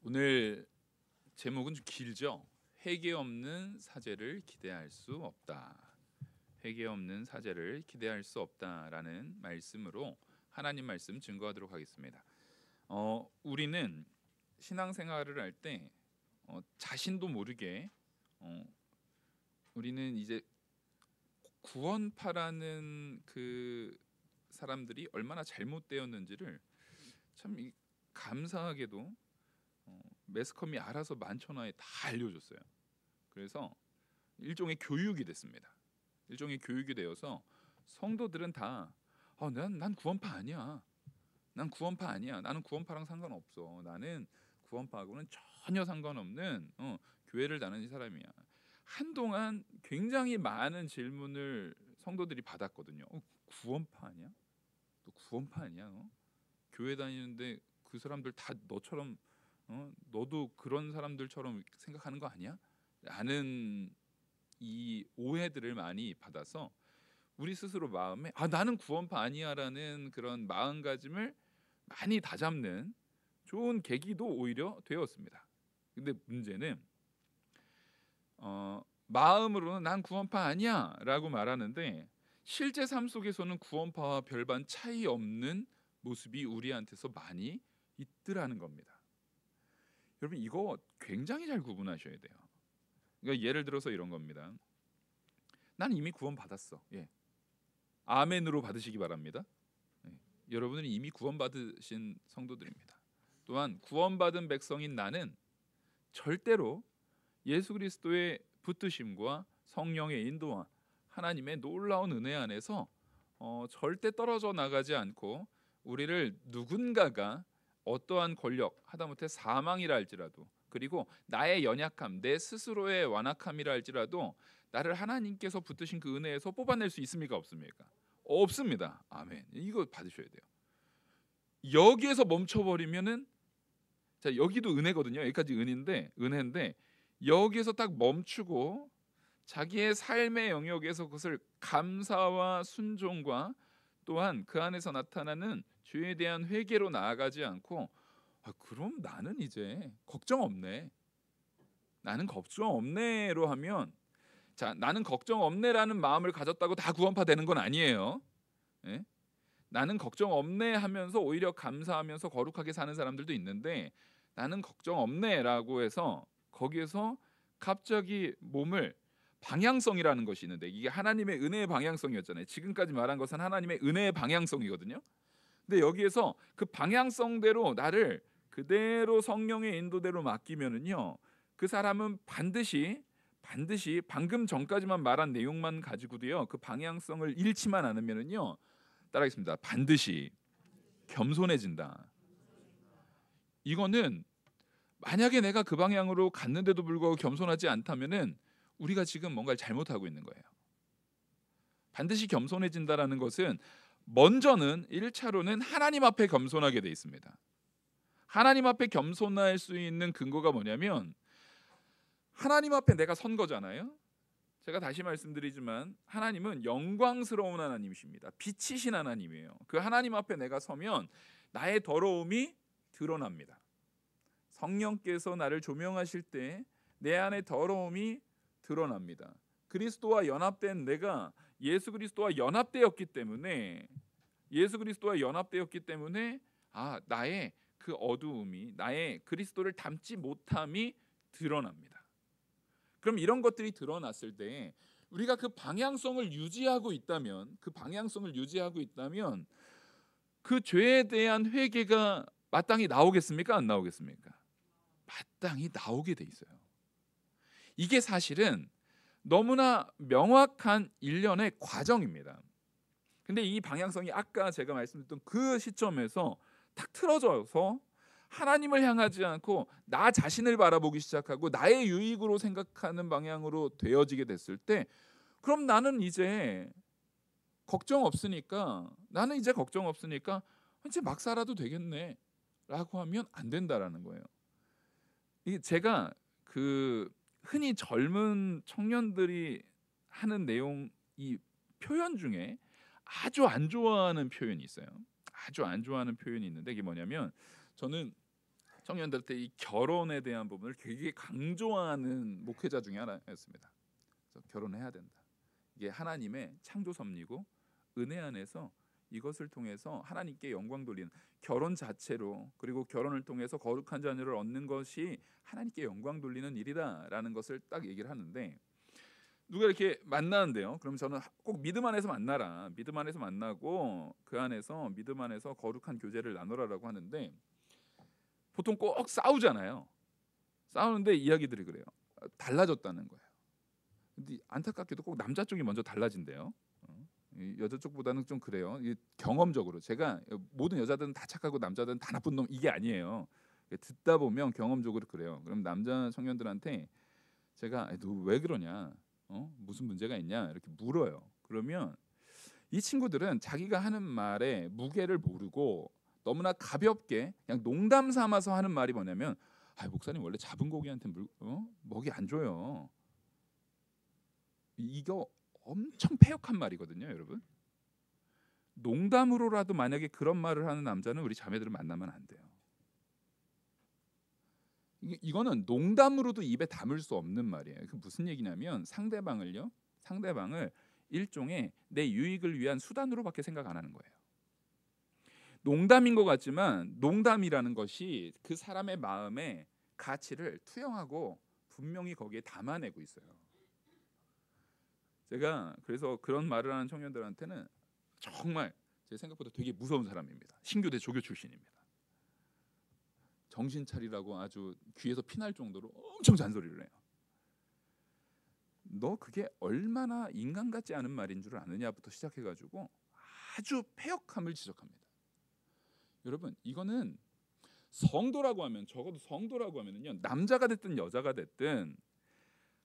오늘 제목은 좀 길죠. 회개 없는 사제를 기대할 수 없다. 회개 없는 사제를 기대할 수 없다라는 말씀으로 하나님 말씀 증거하도록 하겠습니다. 우리는 신앙생활을 할 때 자신도 모르게 우리는 이제 구원파라는 그 사람들이 얼마나 잘못되었는지를 참 감사하게도 매스컴이 알아서 만천하에 다 알려줬어요. 그래서 일종의 교육이 됐습니다. 일종의 교육이 되어서 성도들은 다 난 구원파 아니야. 난 구원파 아니야. 나는 구원파랑 상관없어. 나는 구원파하고는 전혀 상관없는 교회를 다니는 사람이야. 한동안 굉장히 많은 질문을 성도들이 받았거든요. 구원파 아니야? 너 구원파 아니야? 너? 교회 다니는데 그 사람들 다 너처럼 너도 그런 사람들처럼 생각하는 거 아니야? 라는 이 오해들을 많이 받아서 우리 스스로 마음에 나는 구원파 아니야라는 그런 마음가짐을 많이 다잡는 좋은 계기도 오히려 되었습니다. 근데 문제는 마음으로는 난 구원파 아니야라고 말하는데 실제 삶 속에서는 구원파와 별반 차이 없는 모습이 우리한테서 많이 있더라는 겁니다. 여러분 이거 굉장히 잘 구분하셔야 돼요. 그러니까 예를 들어서 이런 겁니다. 난 이미 구원 받았어. 예. 아멘으로 받으시기 바랍니다. 예. 여러분은 이미 구원 받으신 성도들입니다. 또한 구원받은 백성인 나는 절대로 예수 그리스도의 붙드심과 성령의 인도와 하나님의 놀라운 은혜 안에서 절대 떨어져 나가지 않고 우리를 누군가가 어떠한 권력 하다못해 사망이라 할지라도 그리고 나의 연약함 내 스스로의 완악함이라 할지라도 나를 하나님께서 붙드신 그 은혜에서 뽑아낼 수 있습니까 없습니까? 없습니다. 아멘. 이거 받으셔야 돼요. 여기에서 멈춰버리면은 자 여기도 은혜거든요. 여기까지 은혜인데 여기에서 딱 멈추고 자기의 삶의 영역에서 그것을 감사와 순종과 또한 그 안에서 나타나는 죄에 대한 회개로 나아가지 않고 그럼 나는 이제 걱정 없네. 나는 걱정 없네로 하면 자 나는 걱정 없네라는 마음을 가졌다고 다 구원파 되는 건 아니에요. 예? 나는 걱정 없네 하면서 오히려 감사하면서 거룩하게 사는 사람들도 있는데 나는 걱정 없네라고 해서 거기에서 갑자기 몸을 방향성이라는 것이 있는데 이게 하나님의 은혜의 방향성이었잖아요. 지금까지 말한 것은 하나님의 은혜의 방향성이거든요. 근데 여기에서 그 방향성대로 나를 그대로 성령의 인도대로 맡기면은요 그 사람은 반드시 방금 전까지만 말한 내용만 가지고도요 그 방향성을 잃지만 않으면은요 따라하겠습니다. 반드시 겸손해진다. 이거는 만약에 내가 그 방향으로 갔는데도 불구하고 겸손하지 않다면은 우리가 지금 뭔가를 잘못하고 있는 거예요. 반드시 겸손해진다라는 것은 먼저는 1차로는 하나님 앞에 겸손하게 돼 있습니다. 하나님 앞에 겸손할 수 있는 근거가 뭐냐면 하나님 앞에 내가 선 거잖아요. 제가 다시 말씀드리지만 하나님은 영광스러운 하나님이십니다. 빛이신 하나님이에요. 그 하나님 앞에 내가 서면 나의 더러움이 드러납니다. 성령께서 나를 조명하실 때 내 안에 더러움이 드러납니다. 그리스도와 연합된 내가 예수 그리스도와 연합되었기 때문에 나의 그 어두움이 나의 그리스도를 닮지 못함이 드러납니다. 그럼 이런 것들이 드러났을 때 우리가 그 방향성을 유지하고 있다면 그 죄에 대한 회개가 마땅히 나오겠습니까? 안 나오겠습니까? 마땅히 나오게 돼 있어요. 이게 사실은 너무나 명확한 일련의 과정입니다. 근데 이 방향성이 아까 제가 말씀드렸던 그 시점에서 딱 틀어져서 하나님을 향하지 않고 나 자신을 바라보기 시작하고 나의 유익으로 생각하는 방향으로 되어지게 됐을 때 그럼 나는 이제 걱정 없으니까 이제 막 살아도 되겠네 라고 하면 안 된다라는 거예요. 이게 제가 흔히 젊은 청년들이 하는 내용 이 표현 중에 아주 안 좋아하는 표현이 있어요. 아주 안 좋아하는 표현이 있는데 이게 뭐냐면 저는 청년들한테 이 결혼에 대한 부분을 되게 강조하는 목회자 중에 하나였습니다. 그래서 결혼해야 된다. 이게 하나님의 창조 섭리고 은혜 안에서 이것을 통해서 하나님께 영광 돌리는 결혼 자체로, 그리고 결혼을 통해서 거룩한 자녀를 얻는 것이 하나님께 영광 돌리는 일이다라는 것을 딱 얘기를 하는데, 누가 이렇게 만나는데요. 그럼 저는 꼭 믿음 안에서 만나라. 믿음 안에서 만나고 그 안에서 믿음 안에서 거룩한 교제를 나누라라고 하는데, 보통 꼭 싸우잖아요. 싸우는데 이야기들이 그래요. 달라졌다는 거예요. 근데 안타깝게도 꼭 남자 쪽이 먼저 달라진대요. 이 여자 쪽보다는 좀 그래요. 경험적으로 제가 모든 여자들은 다 착하고 남자들은 다 나쁜 놈 이게 아니에요. 듣다 보면 경험적으로 그래요. 그럼 남자 청년들한테 제가 너 왜 그러냐, 무슨 문제가 있냐 이렇게 물어요. 그러면 이 친구들은 자기가 하는 말에 무게를 모르고 너무나 가볍게 그냥 농담 삼아서 하는 말이 뭐냐면, 목사님 원래 잡은 고기한테 먹이 안 줘요. 이거 엄청 패역한 말이거든요, 여러분. 농담으로라도 만약에 그런 말을 하는 남자는 우리 자매들을 만나면 안 돼요. 이거는 농담으로도 입에 담을 수 없는 말이에요. 그 무슨 얘기냐면 상대방을 일종의 내 유익을 위한 수단으로밖에 생각 안 하는 거예요. 농담인 것 같지만 농담이라는 것이 그 사람의 마음에 가치를 투영하고 분명히 거기에 담아내고 있어요. 제가 그래서 그런 말을 하는 청년들한테는 정말 제 생각보다 되게 무서운 사람입니다. 신교대 조교 출신입니다. 정신 차리라고 아주 귀에서 피날 정도로 엄청 잔소리를 해요. 너 그게 얼마나 인간 같지 않은 말인 줄 아느냐부터 시작해가지고 아주 패역함을 지적합니다. 여러분, 이거는 성도라고 하면, 적어도 성도라고 하면요, 남자가 됐든 여자가 됐든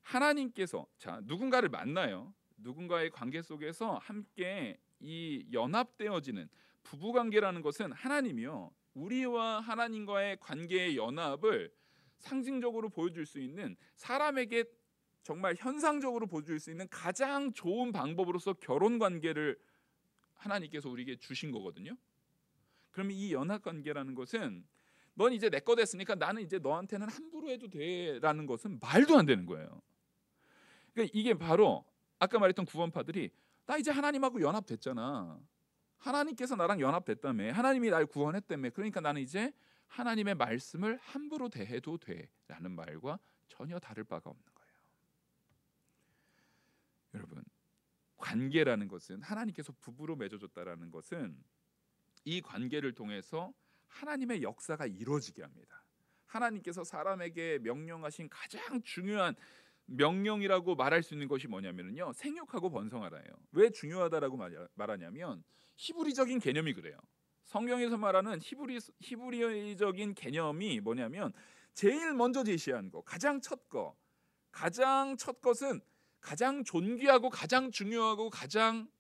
하나님께서 누군가를 만나요. 누군가의 관계 속에서 함께 이 연합되어지는 부부관계라는 것은 하나님이요, 우리와 하나님과의 관계의 연합을 상징적으로 보여줄 수 있는, 사람에게 정말 현상적으로 보여줄 수 있는 가장 좋은 방법으로서 결혼관계를 하나님께서 우리에게 주신 거거든요. 그러면 이 연합관계라는 것은 넌 이제 내 거 됐으니까 나는 이제 너한테는 함부로 해도 돼라는 것은 말도 안 되는 거예요. 그러니까 이게 바로 아까 말했던 구원파들이 나 이제 하나님하고 연합됐잖아. 하나님께서 나랑 연합됐다며. 하나님이 날 구원했다며. 그러니까 나는 이제 하나님의 말씀을 함부로 대해도 돼라는 말과 전혀 다를 바가 없는 거예요. 여러분, 관계라는 것은, 하나님께서 부부로 맺어줬다라는 것은 이 관계를 통해서 하나님의 역사가 이루어지게 합니다. 하나님께서 사람에게 명령하신 가장 중요한 명령이라고 말할 수 있는 것이 뭐냐면요, 생육하고 번성하라예요. 왜 중요하다라고 말하냐면 히브리적인 개념이 그래요. 성경에서 말하는 히브리적인 개념이 뭐냐면 제일 먼저 제시한 거, 가장 첫 것은 가장 존귀하고 가장 중요하고 가장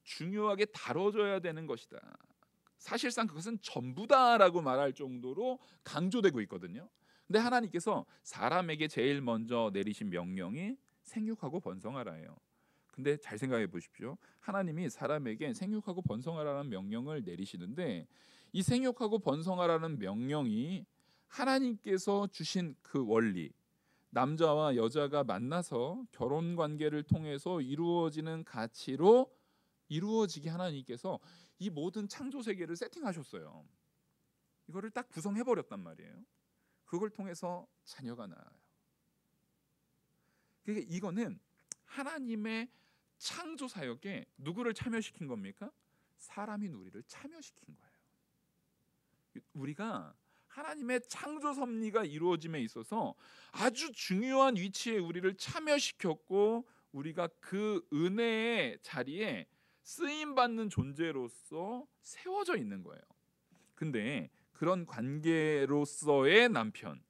중요하게 다뤄져야 되는 것이다. 사실상 그것은 전부다라고 말할 정도로 강조되고 있거든요. 근데 하나님께서 사람에게 제일 먼저 내리신 명령이 생육하고 번성하라예요. 근데 잘 생각해 보십시오. 하나님이 사람에게 생육하고 번성하라는 명령을 내리시는데, 이 생육하고 번성하라는 명령이 하나님께서 주신 그 원리, 남자와 여자가 만나서 결혼 관계를 통해서 이루어지는 가치로 이루어지게 하나님께서 이 모든 창조 세계를 세팅하셨어요. 이거를 딱 구성해 버렸단 말이에요. 그걸 통해서 자녀가 나와요. 그러니까 이거는 하나님의 창조 사역에 누구를 참여시킨 겁니까? 사람인 우리를 참여시킨 거예요. 우리가 하나님의 창조 섭리가 이루어짐에 있어서 아주 중요한 위치에 우리를 참여시켰고, 우리가 그 은혜의 자리에 쓰임 받는 존재로서 세워져 있는 거예요. 근데 그런 관계로서의 남편,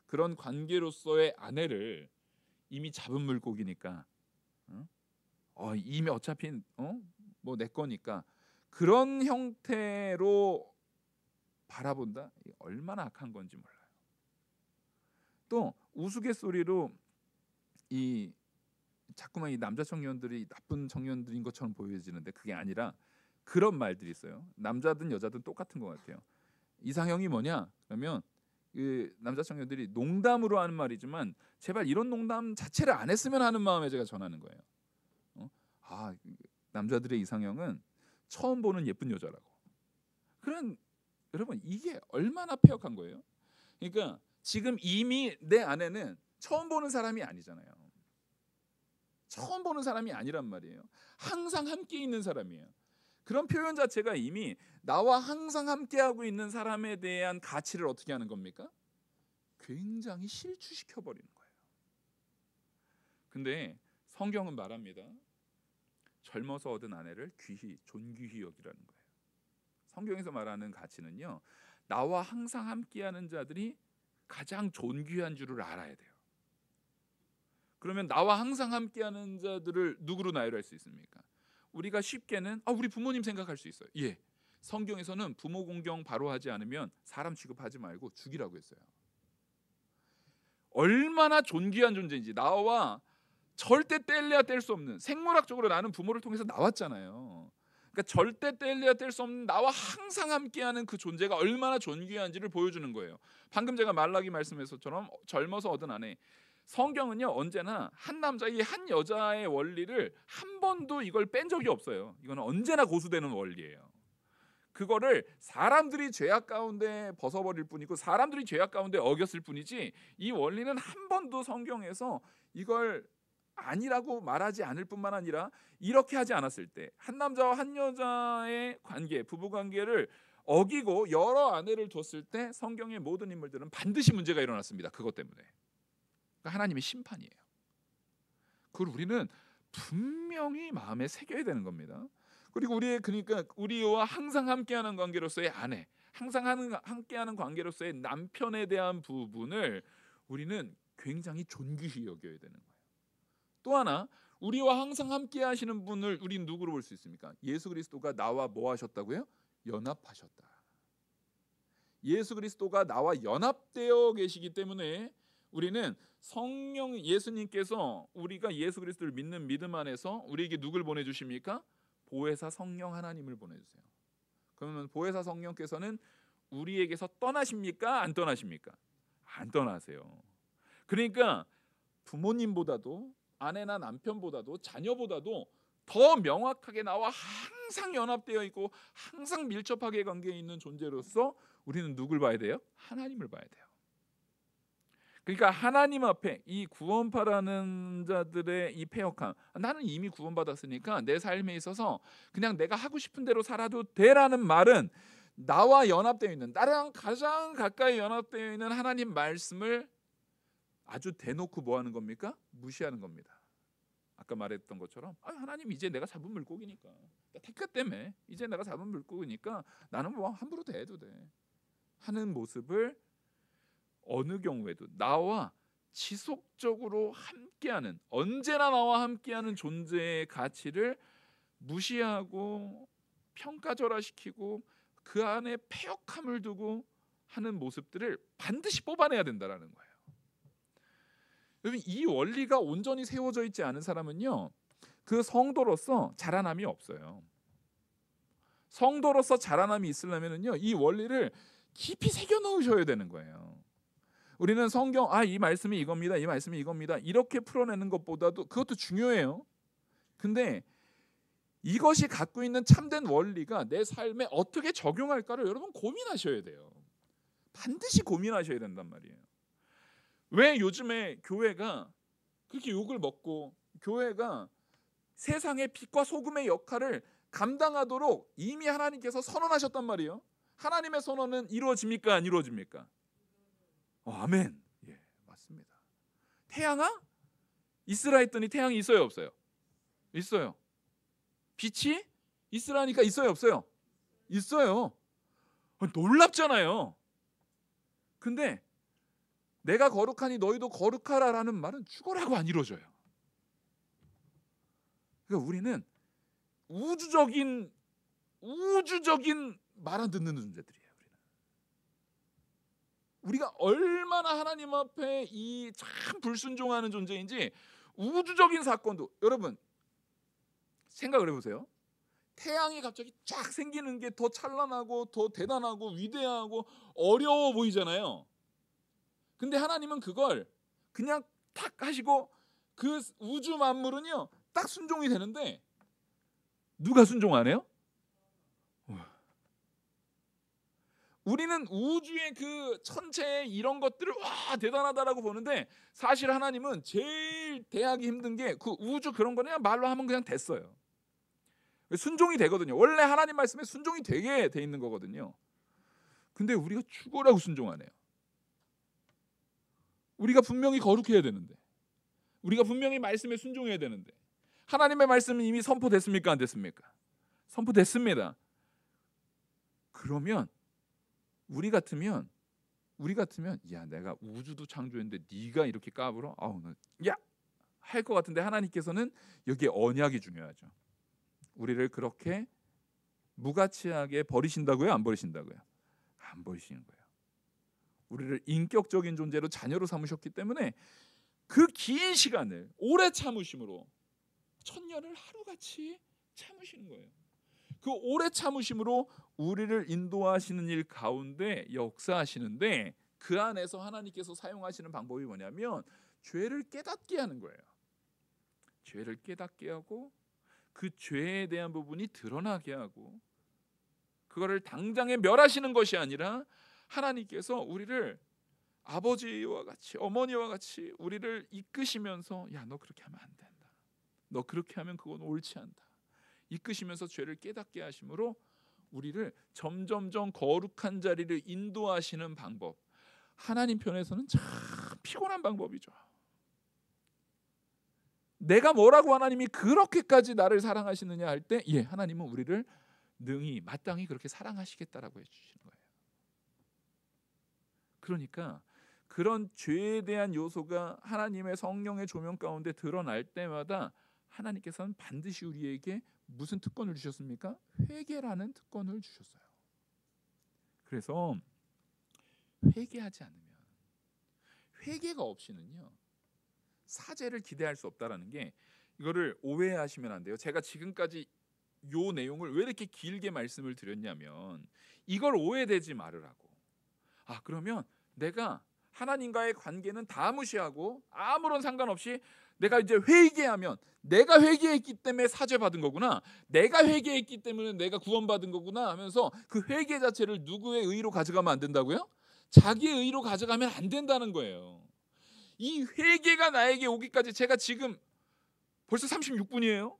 그런 관계로서의 아내를 이미 잡은 물고기니까, 이미 어차피 뭐 내 거니까 그런 형태로 바라본다? 얼마나 악한 건지 몰라요. 또 우스갯소리로 이 자꾸만 이 남자 청년들이 나쁜 청년들인 것처럼 보여지는데 그게 아니라 그런 말들이 있어요. 남자든 여자든 똑같은 것 같아요. 이상형이 뭐냐? 그러면 그 남자 청년들이 농담으로 하는 말이지만 제발 이런 농담 자체를 안 했으면 하는 마음에 제가 전하는 거예요. 남자들의 이상형은 처음 보는 예쁜 여자라고. 그런 여러분 이게 얼마나 폐역한 거예요. 그러니까 지금 이미 내 아내는 처음 보는 사람이 아니잖아요. 처음 보는 사람이 아니란 말이에요. 항상 함께 있는 사람이에요. 그런 표현 자체가 이미 나와 항상 함께하고 있는 사람에 대한 가치를 어떻게 하는 겁니까? 굉장히 실추시켜 버리는 거예요. 근데 성경은 말합니다. 젊어서 얻은 아내를 귀히 존귀히 여기라는 거예요. 성경에서 말하는 가치는요, 나와 항상 함께하는 자들이 가장 존귀한 줄을 알아야 돼요. 그러면 나와 항상 함께하는 자들을 누구로 나열할 수 있습니까? 우리가 쉽게는 우리 부모님 생각할 수 있어요. 예, 성경에서는 부모 공경 바로 하지 않으면 사람 취급하지 말고 죽이라고 했어요. 얼마나 존귀한 존재인지, 나와 절대 뗄래야 뗄 수 없는, 생물학적으로 나는 부모를 통해서 나왔잖아요. 그러니까 절대 뗄래야 뗄 수 없는, 나와 항상 함께하는 그 존재가 얼마나 존귀한지를 보여주는 거예요. 방금 제가 말라기 말씀에서처럼 젊어서 얻은 아내, 성경은요 언제나 한 남자의 한 여자의 원리를 한 번도 이걸 뺀 적이 없어요. 이거는 언제나 고수되는 원리예요. 그거를 사람들이 죄악 가운데 벗어버릴 뿐이고 사람들이 죄악 가운데 어겼을 뿐이지, 이 원리는 한 번도 성경에서 이걸 아니라고 말하지 않을 뿐만 아니라 이렇게 하지 않았을 때 한 남자와 한 여자의 관계, 부부 관계를 어기고 여러 아내를 뒀을 때 성경의 모든 인물들은 반드시 문제가 일어났습니다. 그것 때문에. 그러니까 하나님의 심판이에요. 그걸 우리는 분명히 마음에 새겨야 되는 겁니다. 그리고 그러니까 우리와 항상 함께하는 관계로서의 아내, 항상 함께하는 관계로서의 남편에 대한 부분을 우리는 굉장히 존귀히 여겨야 되는 거예요. 또 하나, 우리와 항상 함께 하시는 분을 우리는 누구로 볼 수 있습니까? 예수 그리스도가 나와 뭐 하셨다고요? 연합하셨다. 예수 그리스도가 나와 연합되어 계시기 때문에 우리는 성령, 예수님께서 우리가 예수 그리스도를 믿는 믿음 안에서 우리에게 누굴 보내주십니까? 보혜사 성령 하나님을 보내주세요. 그러면 보혜사 성령께서는 우리에게서 떠나십니까? 안 떠나십니까? 안 떠나세요. 그러니까 부모님보다도 아내나 남편보다도 자녀보다도 더 명확하게 나와 항상 연합되어 있고 항상 밀접하게 관계에 있는 존재로서 우리는 누굴 봐야 돼요? 하나님을 봐야 돼요. 그러니까 하나님 앞에 이 구원받는 자들의 이 패역함, 나는 이미 구원받았으니까 내 삶에 있어서 그냥 내가 하고 싶은 대로 살아도 돼라는 말은 나와 연합되어 있는, 나랑 가장 가까이 연합되어 있는 하나님 말씀을 아주 대놓고 뭐 하는 겁니까? 무시하는 겁니다. 아까 말했던 것처럼 하나님 이제 내가 잡은 물고기니까, 택배 때문에 이제 내가 잡은 물고기니까 나는 뭐 함부로 대해도 돼 하는 모습을 어느 경우에도 나와 지속적으로 함께하는, 언제나 나와 함께하는 존재의 가치를 무시하고 평가절하시키고 그 안에 패역함을 두고 하는 모습들을 반드시 뽑아내야 된다라는 거예요. 여러분, 이 원리가 온전히 세워져 있지 않은 사람은요, 그 성도로서 자라남이 없어요. 성도로서 자라남이 있으려면은요, 이 원리를 깊이 새겨 넣으셔야 되는 거예요. 우리는 성경 이 말씀이 이겁니다, 이 말씀이 이겁니다 이렇게 풀어내는 것보다도 그것도 중요해요. 근데 이것이 갖고 있는 참된 원리가 내 삶에 어떻게 적용할까를 여러분 고민하셔야 돼요. 반드시 고민하셔야 된단 말이에요. 왜 요즘에 교회가 그렇게 욕을 먹고 교회가 세상의 빛과 소금의 역할을 감당하도록 이미 하나님께서 선언하셨단 말이에요. 하나님의 선언은 이루어집니까? 안 이루어집니까? 아멘. 예, 맞습니다. 태양아? 있으라 했더니 태양이 있어요, 없어요? 있어요. 빛이 있으라니까 있어요, 없어요? 있어요. 놀랍잖아요. 근데 내가 거룩하니 너희도 거룩하라라는 말은 죽어라고 안 이루어져요. 그러니까 우리는 우주적인 말 안 듣는 존재들이에요. 우리가 얼마나 하나님 앞에 이 참 불순종하는 존재인지 우주적인 사건도, 여러분 생각을 해보세요. 태양이 갑자기 쫙 생기는 게 더 찬란하고 더 대단하고 위대하고 어려워 보이잖아요. 근데 하나님은 그걸 그냥 탁 하시고 그 우주 만물은요 딱 순종이 되는데 누가 순종 안 해요? 우리는 우주의 그 천체의 이런 것들을 와 대단하다라고 보는데 사실 하나님은 제일 대하기 힘든 게 그 우주 그런 거는 그냥 말로 하면 그냥 됐어요. 순종이 되거든요. 원래 하나님 말씀에 순종이 되게 돼 있는 거거든요. 근데 우리가 죽으라고 순종 안 해요. 우리가 분명히 거룩해야 되는데, 우리가 분명히 말씀에 순종해야 되는데, 하나님의 말씀은 이미 선포됐습니까? 안 됐습니까? 선포됐습니다. 그러면 우리 같으면 야 내가 우주도 창조했는데 네가 이렇게 까불어? 야! 할 것 같은데 하나님께서는 여기에 언약이 중요하죠. 우리를 그렇게 무가치하게 버리신다고요? 안 버리신다고요? 안 버리시는 거예요. 우리를 인격적인 존재로 자녀로 삼으셨기 때문에 그 긴 시간을 오래 참으심으로 천년을 하루같이 참으시는 거예요. 그 오래 참으심으로 우리를 인도하시는 일 가운데 역사하시는데 그 안에서 하나님께서 사용하시는 방법이 뭐냐면 죄를 깨닫게 하는 거예요. 죄를 깨닫게 하고 그 죄에 대한 부분이 드러나게 하고 그거를 당장에 멸하시는 것이 아니라 하나님께서 우리를 아버지와 같이 어머니와 같이 우리를 이끄시면서 야 너 그렇게 하면 안 된다. 너 그렇게 하면 그건 옳지 않다. 이끄시면서 죄를 깨닫게 하심으로 우리를 점점점 거룩한 자리를 인도하시는 방법. 하나님 편에서는 참 피곤한 방법이죠. 내가 뭐라고 하나님이 그렇게까지 나를 사랑하시느냐 할 때 하나님은 우리를 능히 마땅히 그렇게 사랑하시겠다라고 해주시는 거예요. 그러니까 그런 죄에 대한 요소가 하나님의 성령의 조명 가운데 드러날 때마다 하나님께서는 반드시 우리에게 무슨 특권을 주셨습니까? 회개라는 특권을 주셨어요. 그래서 회개하지 않으면, 회개가 없이는요 사죄를 기대할 수 없다라는 게, 이거를 오해하시면 안 돼요. 제가 지금까지 요 내용을 왜 이렇게 길게 말씀을 드렸냐면 이걸 오해되지 말으라고. 그러면 내가 하나님과의 관계는 다 무시하고 아무런 상관없이 내가 이제 회개하면 내가 회개했기 때문에 사죄받은 거구나, 내가 회개했기 때문에 내가 구원받은 거구나 하면서 그 회개 자체를 누구의 의로 가져가면 안 된다고요? 자기의 의로 가져가면 안 된다는 거예요. 이 회개가 나에게 오기까지 제가 지금 벌써 36분이에요.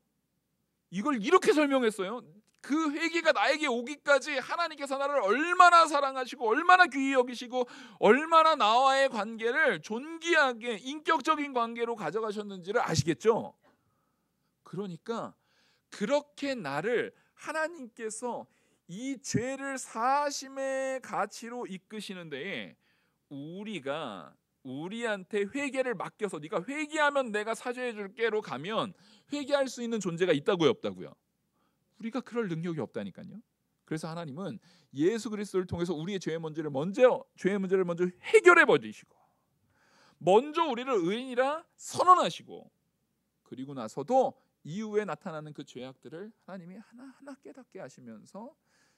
이걸 이렇게 설명했어요. 그 회개가 나에게 오기까지 하나님께서 나를 얼마나 사랑하시고 얼마나 귀히 여기시고 얼마나 나와의 관계를 존귀하게 인격적인 관계로 가져가셨는지를 아시겠죠? 그러니까 그렇게 나를 하나님께서 이 죄를 사심의 가치로 이끄시는 데에 우리가 우리한테 회개를 맡겨서 네가 회개하면 내가 사죄해 줄게로 가면 회개할 수 있는 존재가 있다고요, 없다고요? 우리가 그럴 능력이 없다니까요. 그래서 하나님은 예수 그리스도를 통해서 우리의 죄의 문제를 먼저 해결해 버리시고 먼저 우리를 의인이라 선언하시고 그리고 나서도 이후에 나타나는 그 죄악들을 하나님이 하나하나 깨닫게 하시면서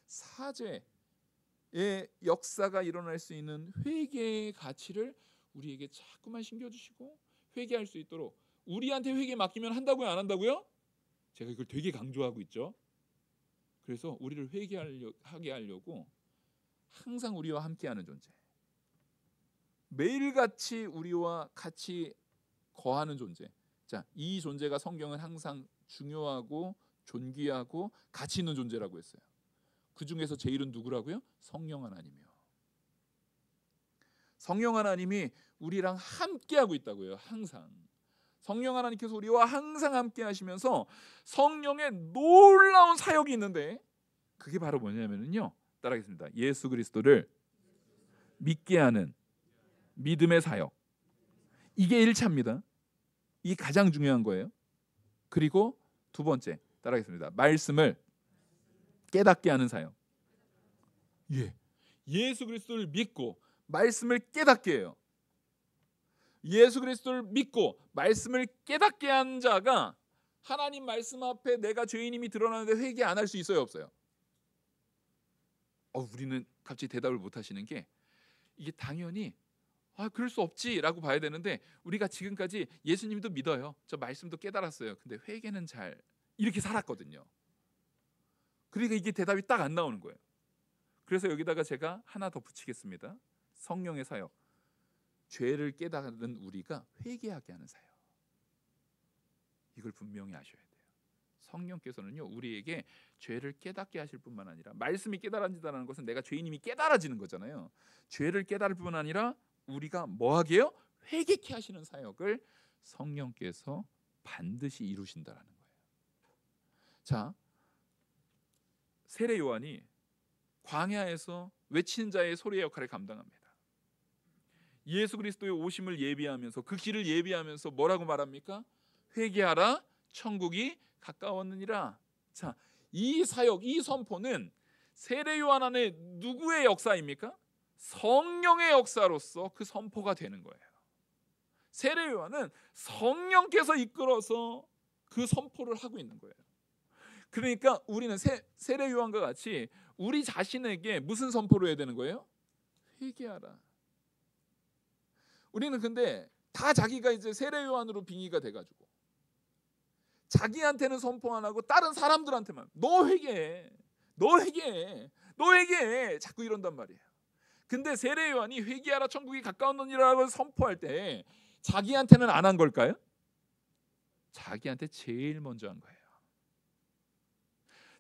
사죄의 역사가 일어날 수 있는 회개의 가치를 우리에게 자꾸만 심겨주시고 회개할 수 있도록 우리한테 회개 맡기면 한다고요, 안 한다고요? 제가 이걸 되게 강조하고 있죠. 그래서 우리를 회개하게 하려고 항상 우리와 함께하는 존재, 매일같이 우리와 같이 거하는 존재. 자, 이 존재가 성경은 항상 중요하고 존귀하고 가치 있는 존재라고 했어요. 그 중에서 제일은 누구라고요? 성령 하나님이요. 성령 하나님이 우리랑 함께하고 있다고요. 항상 성령 하나님께서 우리와 항상 함께 하시면서 성령의 놀라운 사역이 있는데 그게 바로 뭐냐면요, 따라하겠습니다. 예수 그리스도를 믿게 하는 믿음의 사역. 이게 1차입니다. 이게 가장 중요한 거예요. 그리고 두 번째, 따라하겠습니다. 말씀을 깨닫게 하는 사역. 예수 그리스도를 믿고 말씀을 깨닫게 해요. 예수 그리스도를 믿고 말씀을 깨닫게 한 자가 하나님 말씀 앞에 내가 죄인임이 드러나는데 회개 안 할 수 있어요, 없어요? 우리는 갑자기 대답을 못 하시는 게 이게 당연히 그럴 수 없지라고 봐야 되는데, 우리가 지금까지 예수님도 믿어요. 저 말씀도 깨달았어요. 근데 회개는 잘 이렇게 살았거든요. 그러니까 이게 대답이 딱 안 나오는 거예요. 그래서 여기다가 제가 하나 더 붙이겠습니다. 성령의 사역. 죄를 깨달은 우리가 회개하게 하는 사역. 이걸 분명히 아셔야 돼요. 성령께서는요, 우리에게 죄를 깨닫게 하실 뿐만 아니라, 말씀이 깨달아진다는 것은 내가 죄인임이 깨달아지는 거잖아요. 죄를 깨달을 뿐만 아니라 우리가 뭐 하게요? 회개케 하시는 사역을 성령께서 반드시 이루신다라는 거예요. 자, 세례 요한이 광야에서 외치는 자의 소리의 역할을 감당합니다. 예수 그리스도의 오심을 예비하면서, 그 길을 예비하면서 뭐라고 말합니까? 회개하라, 천국이 가까웠느니라. 자, 이 사역, 이 선포는 세례 요한 안에 누구의 역사입니까? 성령의 역사로서 그 선포가 되는 거예요. 세례 요한은 성령께서 이끌어서 그 선포를 하고 있는 거예요. 그러니까 우리는 세례 요한과 같이 우리 자신에게 무슨 선포를 해야 되는 거예요? 회개하라. 우리는 근데 다 자기가 이제 세례 요한으로 빙의가 돼가지고 자기한테는 선포 안 하고 다른 사람들한테만 너 회개해, 너 회개해, 너 회개해, 자꾸 이런단 말이에요. 근데 세례 요한이 회개하라, 천국이 가까웠느니라고 선포할 때 자기한테는 안 한 걸까요? 자기한테 제일 먼저 한 거예요.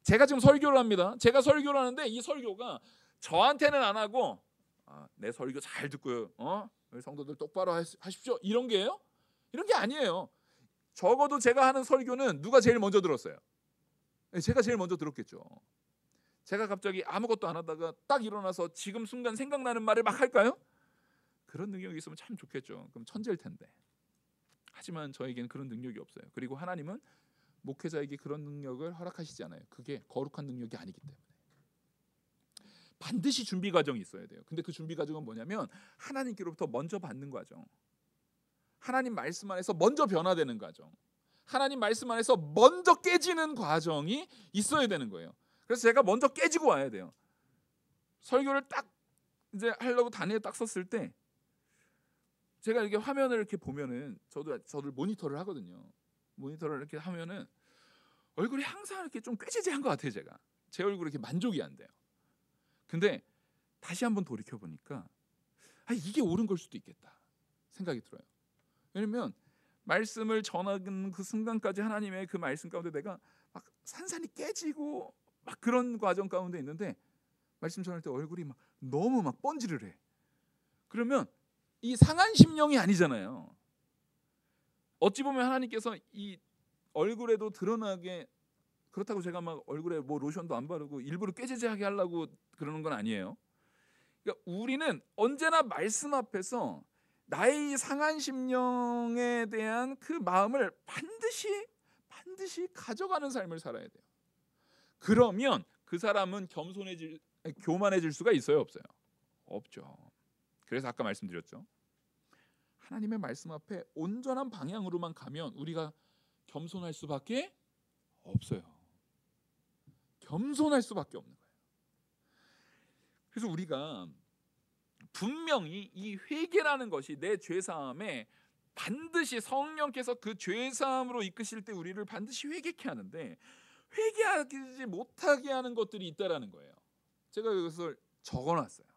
제가 지금 설교를 합니다. 제가 설교를 하는데 이 설교가 저한테는 안 하고 내 설교 잘 듣고요, 우리 성도들 똑바로 하십시오, 이런 게예요? 이런 게 아니에요. 적어도 제가 하는 설교는 누가 제일 먼저 들었어요? 제가 제일 먼저 들었겠죠. 제가 갑자기 아무것도 안 하다가 딱 일어나서 지금 순간 생각나는 말을 막 할까요? 그런 능력이 있으면 참 좋겠죠. 그럼 천재일 텐데. 하지만 저에게는 그런 능력이 없어요. 그리고 하나님은 목회자에게 그런 능력을 허락하시지 않아요. 그게 거룩한 능력이 아니기 때문에. 반드시 준비 과정이 있어야 돼요. 근데 그 준비 과정은 뭐냐면 하나님께로부터 먼저 받는 과정, 하나님 말씀 안에서 먼저 변화되는 과정, 하나님 말씀 안에서 먼저 깨지는 과정이 있어야 되는 거예요. 그래서 제가 먼저 깨지고 와야 돼요. 설교를 딱 이제 하려고 단위에 딱 섰을 때 제가 이렇게 화면을 이렇게 보면은 저도 모니터를 하거든요. 모니터를 이렇게 하면은 얼굴이 항상 이렇게 좀 꾀지지한 것 같아요. 제가 제 얼굴이 이렇게 만족이 안 돼요. 근데 다시 한번 돌이켜 보니까 이게 옳은 걸 수도 있겠다 생각이 들어요. 왜냐면 말씀을 전하는 그 순간까지 하나님의 그 말씀 가운데 내가 막 산산이 깨지고 막 그런 과정 가운데 있는데 말씀 전할 때 얼굴이 막 너무 막 번지를 해. 그러면 이 상한 심령이 아니잖아요. 어찌 보면 하나님께서 이 얼굴에도 드러나게, 그렇다고 제가 막 얼굴에 뭐 로션도 안 바르고 일부러 꾀지지하게 하려고 그러는 건 아니에요. 그러니까 우리는 언제나 말씀 앞에서 나의 상한 심령에 대한 그 마음을 반드시 가져가는 삶을 살아야 돼요. 그러면 그 사람은 교만해질 수가 있어요, 없어요? 없죠. 그래서 아까 말씀드렸죠. 하나님의 말씀 앞에 온전한 방향으로만 가면 우리가 겸손할 수밖에 없어요. 겸손할 수밖에 없는 거예요. 그래서 우리가 분명히 이 회개라는 것이 내 죄사함에 반드시 성령께서 그 죄사함으로 이끄실 때 우리를 반드시 회개케 하는데, 회개하지 못하게 하는 것들이 있다라는 거예요. 제가 이것을 적어놨어요.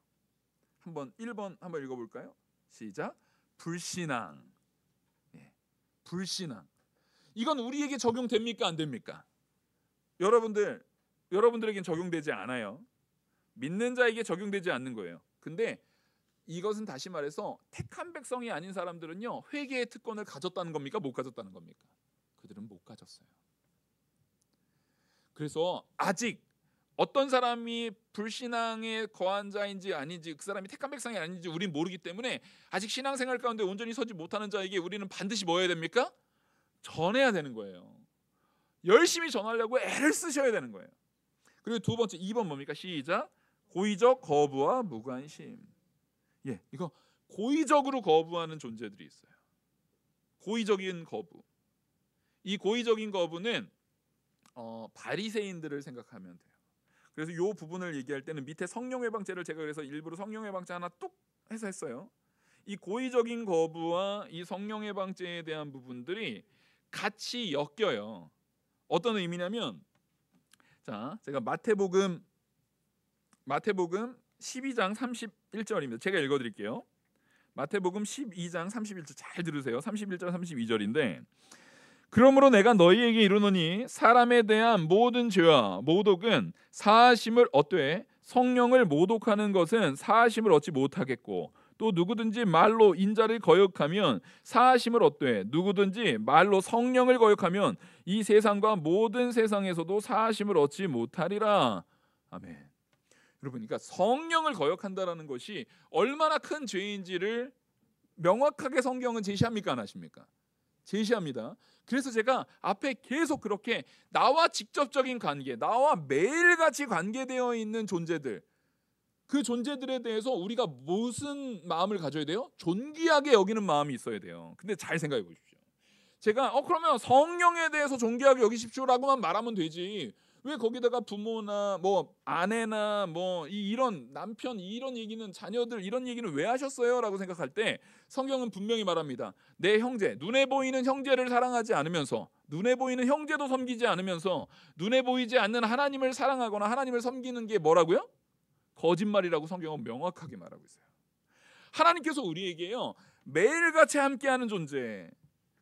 한번 1번 한번 읽어볼까요? 시작. 불신앙. 불신앙. 이건 우리에게 적용됩니까, 안 됩니까? 여러분들에겐 적용되지 않아요. 믿는 자에게 적용되지 않는 거예요. 근데 이것은 다시 말해서 택한 백성이 아닌 사람들은요, 회개의 특권을 가졌다는 겁니까, 못 가졌다는 겁니까? 그들은 못 가졌어요. 그래서 아직 어떤 사람이 불신앙에 거한 자인지 아닌지, 그 사람이 택한 백성이 아닌지 우린 모르기 때문에 아직 신앙생활 가운데 온전히 서지 못하는 자에게 우리는 반드시 뭐 해야 됩니까? 전해야 되는 거예요. 열심히 전하려고 애를 쓰셔야 되는 거예요. 그리고 두 번째, 2번 뭡니까? 시작. 고의적 거부와 무관심. 이거 고의적으로 거부하는 존재들이 있어요. 고의적인 거부. 이 고의적인 거부는 바리새인들을 생각하면 돼요. 그래서 이 부분을 얘기할 때는 밑에 성령회방죄를 제가 그래서 일부러 성령회방죄 하나 뚝 해서 했어요. 이 고의적인 거부와 이 성령 해방죄에 대한 부분들이 같이 엮여요. 어떤 의미냐면, 자, 제가 마태복음 12장 31절입니다. 제가 읽어드릴게요. 마태복음 12장 31절 잘 들으세요. 31절 32절인데, 그러므로 내가 너희에게 이르노니 사람에 대한 모든 죄와 모독은 사하심을 얻되 성령을 모독하는 것은 사하심을 얻지 못하겠고, 또 누구든지 말로 인자를 거역하면 사하심을 얻되 누구든지 말로 성령을 거역하면 이 세상과 모든 세상에서도 사하심을 얻지 못하리라. 아멘. 여러분, 그러니까 성령을 거역한다라는 것이 얼마나 큰 죄인지를 명확하게 성경은 제시합니까, 안 하십니까? 제시합니다. 그래서 제가 앞에 계속 그렇게 나와 직접적인 관계, 나와 매일같이 관계되어 있는 존재들, 그 존재들에 대해서 우리가 무슨 마음을 가져야 돼요? 존귀하게 여기는 마음이 있어야 돼요. 근데 잘 생각해 보십시오. 제가 그러면 성령에 대해서 존귀하게 여기십시오라고만 말하면 되지, 왜 거기다가 부모나 뭐 아내나 뭐 이런 남편, 이런 얘기는, 자녀들 이런 얘기는 왜 하셨어요? 라고 생각할 때 성경은 분명히 말합니다. 내 형제, 눈에 보이는 형제를 사랑하지 않으면서, 눈에 보이는 형제도 섬기지 않으면서 눈에 보이지 않는 하나님을 사랑하거나 하나님을 섬기는 게 뭐라고요? 거짓말이라고 성경은 명확하게 말하고 있어요. 하나님께서 우리에게요, 매일같이 함께하는 존재,